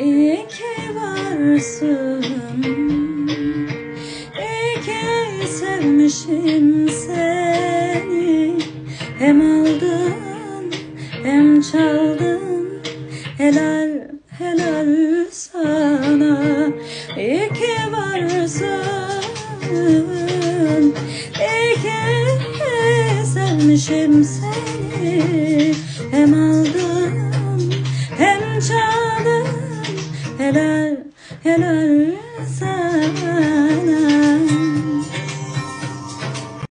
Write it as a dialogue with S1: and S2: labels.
S1: İyi ki varsın, iyi ki sevmişim seni. Hem aldın hem çaldın, helal helal sana. İyi ki varsın, iyi ki sevmişim seni. Hem aldın hem çaldın, helal helal